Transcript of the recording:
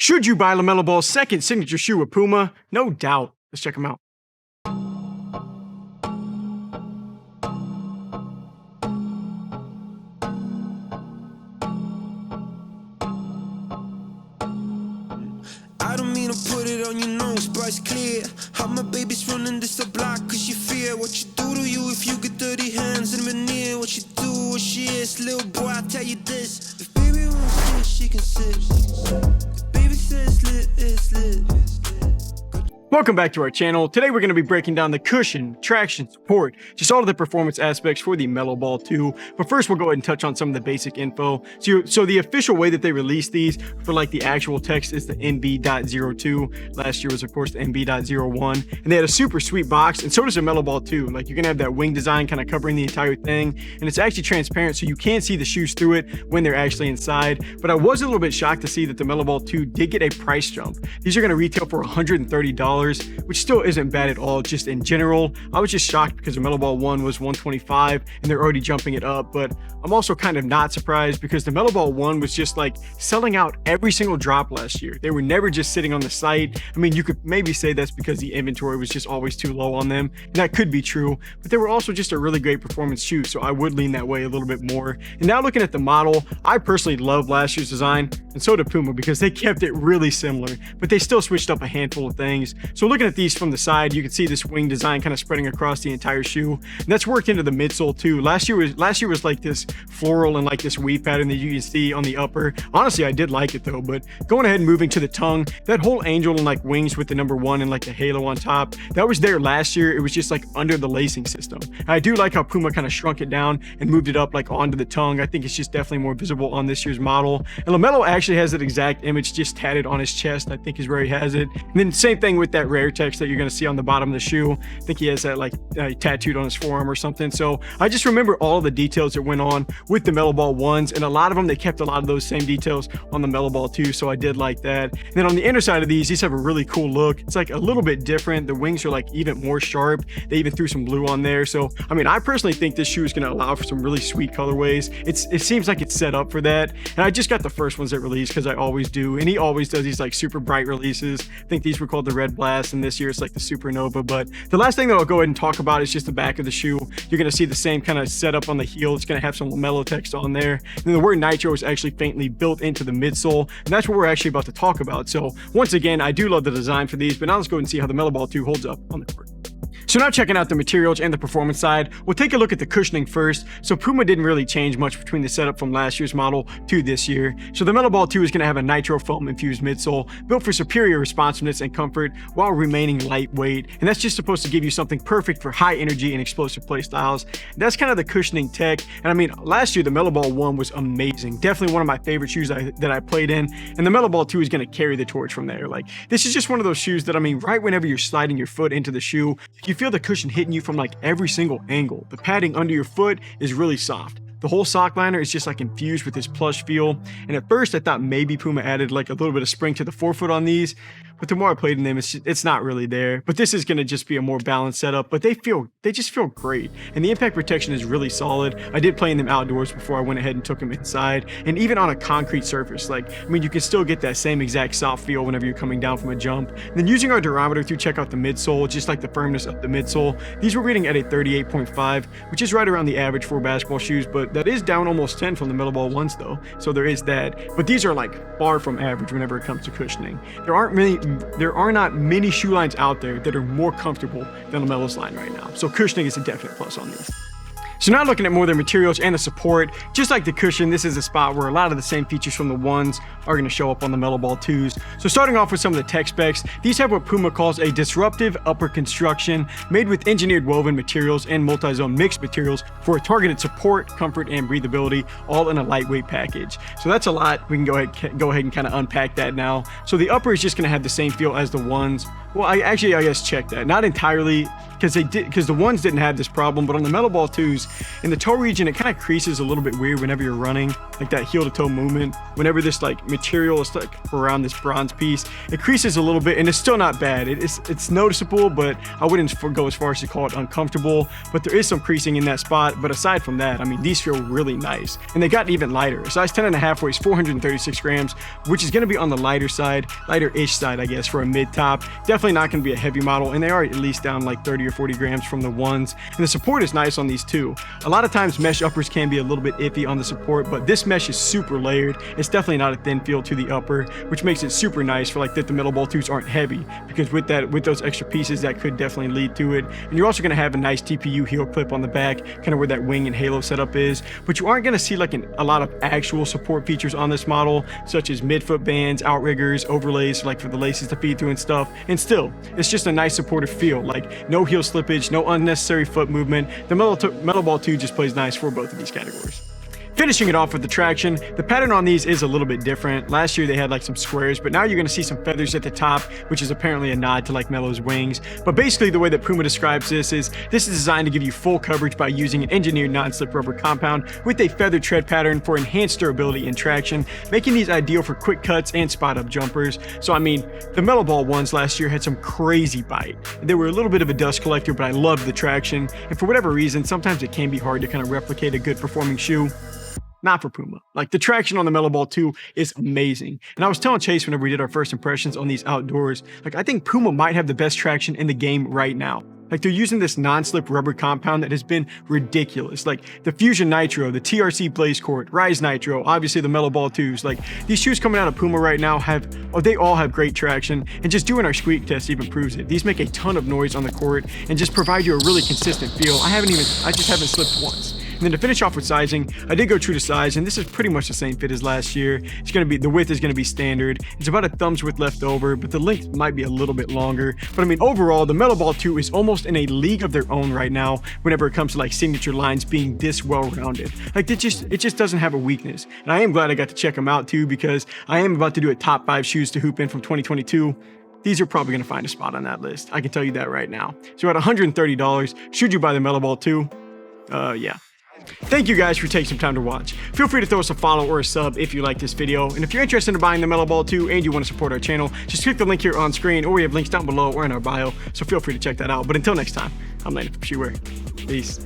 Should you buy LaMelo Ball's second signature shoe with Puma? No doubt. Let's check them out. I don't mean to put it on your nose, but it's clear how my baby's running this a block cause you fear what you do to you if you get dirty hands and veneer. What you do, what she is, little boy, I tell you this. If baby wants sit, she can sit. If baby says lit, it's lit. Welcome back to our channel. Today we're going to be breaking down the cushion, traction, support, just all of the performance aspects for the LaMelo Ball 2. But first we'll go ahead and touch on some of the basic info. So the official way that they released these for like the actual text is the MB.02. Last year was of course the MB.01. And they had a super sweet box, and so does the LaMelo Ball 2. Like you're going to have that wing design kind of covering the entire thing, and it's actually transparent so you can see the shoes through it when they're actually inside. But I was a little bit shocked to see that the LaMelo Ball 2 did get a price jump. These are going to retail for $130. Which still isn't bad at all. Just in general, I was just shocked because the LaMelo Ball 1 was $125 and they're already jumping it up. But I'm also kind of not surprised because the LaMelo Ball 1 was just like selling out every single drop last year. They were never just sitting on the site. I mean, you could maybe say that's because the inventory was just always too low on them, and that could be true, but they were also just a really great performance shoe, so I would lean that way a little bit more. And now looking at the model, I personally love last year's design, and so did Puma because they kept it really similar, but they still switched up a handful of things. So looking at these from the side, you can see this wing design kind of spreading across the entire shoe, and that's worked into the midsole too. Last year was like this floral and like this weave pattern that you can see on the upper. Honestly, I did like it though. But going ahead and moving to the tongue, that whole angel and like wings with the number 1 and like the halo on top, that was there last year. It was just like under the lacing system. And I do like how Puma kind of shrunk it down and moved it up like onto the tongue. I think it's just definitely more visible on this year's model. And LaMelo actually has that exact image just tatted on his chest, I think is where he has it. And then same thing with that rare text that you're going to see on the bottom of the shoe. I think he has that like tattooed on his forearm or something. So I just remember all the details that went on with the LaMelo Ball 1s, and a lot of them, they kept a lot of those same details on the LaMelo Ball 2, so I did like that. And then on the inner side of these have a really cool look. It's like a little bit different. The wings are like even more sharp. They even threw some blue on there. So I mean, I personally think this shoe is going to allow for some really sweet colorways. It seems like it's set up for that. And I just got the first ones that released because I always do, and he always does these like super bright releases. I think these were called the Red Blast, and this year it's like the Supernova. But the last thing that I'll go ahead and talk about is just the back of the shoe. You're going to see the same kind of setup on the heel. It's going to have some LaMelo text on there. And then the word Nitro is actually faintly built into the midsole, and that's what we're actually about to talk about. So once again, I do love the design for these, but now let's go ahead and see how the LaMelo Ball 2 holds up on the court. So now checking out the materials and the performance side, we'll take a look at the cushioning first. So Puma didn't really change much between the setup from last year's model to this year. So the LaMelo Ball 2 is going to have a nitro foam infused midsole built for superior responsiveness and comfort while remaining lightweight. And that's just supposed to give you something perfect for high energy and explosive play styles. That's kind of the cushioning tech. And I mean, last year the LaMelo Ball 1 was amazing. Definitely one of my favorite shoes that I played in. And the LaMelo Ball 2 is going to carry the torch from there. Like, this is just one of those shoes that, I mean, right whenever you're sliding your foot into the shoe, you feel the cushion hitting you from like every single angle. The padding under your foot is really soft. The whole sock liner is just like infused with this plush feel. And at first I thought maybe Puma added like a little bit of spring to the forefoot on these, but the more I played in them, it's not really there. But this is going to just be a more balanced setup, but they just feel great. And the impact protection is really solid. I did play in them outdoors before I went ahead and took them inside. And even on a concrete surface, like, I mean, you can still get that same exact soft feel whenever you're coming down from a jump. And then using our durometer to check out the midsole, just like the firmness of the midsole, these were reading at a 38.5, which is right around the average for basketball shoes, but that is down almost 10 from the LaMelo Ball 1s though. So there is that. But these are like far from average whenever it comes to cushioning. There are not many shoe lines out there that are more comfortable than LaMelo's line right now. So cushioning is a definite plus on these. So now looking at more of the materials and the support, just like the cushion, this is a spot where a lot of the same features from the 1s are going to show up on the LaMelo Ball 2s. So starting off with some of the tech specs, these have what Puma calls a disruptive upper construction, made with engineered woven materials and multi-zone mixed materials for a targeted support, comfort, and breathability, all in a lightweight package. So that's a lot. We can go ahead and kind of unpack that now. So the upper is just going to have the same feel as the 1s. Well, I guess check that. Not entirely, because the 1s didn't have this problem, but on the LaMelo Ball 2s, In the toe region, it kind of creases a little bit weird whenever you're running, like that heel to toe movement. Whenever this like material is like around this bronze piece, it creases a little bit, and it's still not bad. It's noticeable, but I wouldn't go as far as to call it uncomfortable. But there is some creasing in that spot. But aside from that, I mean, these feel really nice, and they got even lighter. A size 10.5 weighs 436 grams, which is going to be on the lighter side, lighter-ish side, I guess, for a mid-top. Definitely not going to be a heavy model, and they are at least down like 30 or 40 grams from the ones. And the support is nice on these too. A lot of times mesh uppers can be a little bit iffy on the support, but this mesh is super layered. It's definitely not a thin feel to the upper, which makes it super nice for like that the metal ball 2s aren't heavy, because with those extra pieces, that could definitely lead to it. And you're also going to have a nice TPU heel clip on the back, kind of where that wing and halo setup is, but you aren't going to see like a lot of actual support features on this model, such as midfoot bands, outriggers, overlays like for the laces to feed through and stuff. And still, it's just a nice supportive feel, like no heel slippage, no unnecessary foot movement. The metal ball 2 just plays nice for both of these categories. Finishing it off with the traction, the pattern on these is a little bit different. Last year they had like some squares, but now you're going to see some feathers at the top, which is apparently a nod to like Melo's wings. But basically the way that Puma describes this is designed to give you full coverage by using an engineered non-slip rubber compound with a feathered tread pattern for enhanced durability and traction, making these ideal for quick cuts and spot up jumpers. So I mean, the metal ball ones last year had some crazy bite. They were a little bit of a dust collector, but I loved the traction. And for whatever reason, sometimes it can be hard to kind of replicate a good performing shoe. Not for Puma. Like, the traction on the Metal Ball 2 is amazing. And I was telling Chase whenever we did our first impressions on these outdoors, like, I think Puma might have the best traction in the game right now. Like, they're using this non-slip rubber compound that has been ridiculous. Like, the Fusion Nitro, the TRC Blaze Court, Rise Nitro, obviously the Metal Ball 2s. Like, these shoes coming out of Puma right now they all have great traction. And just doing our squeak test even proves it. These make a ton of noise on the court and just provide you a really consistent feel. I just haven't slipped once. And then to finish off with sizing, I did go true to size, and this is pretty much the same fit as last year. The width is going to be standard. It's about a thumb's width left over, but the length might be a little bit longer. But I mean, overall, the Metal Ball 2 is almost in a league of their own right now whenever it comes to like signature lines being this well-rounded. Like, it just doesn't have a weakness. And I am glad I got to check them out too, because I am about to do a top 5 shoes to hoop in from 2022. These are probably going to find a spot on that list. I can tell you that right now. So at $130, should you buy the Metal Ball 2? Yeah. Thank you guys for taking some time to watch. Feel free to throw us a follow or a sub if you like this video. And if you're interested in buying the Metal Ball 2 and you want to support our channel, just click the link here on screen, or we have links down below or in our bio. So feel free to check that out. But until next time, I'm Landon from Shoewear. Peace.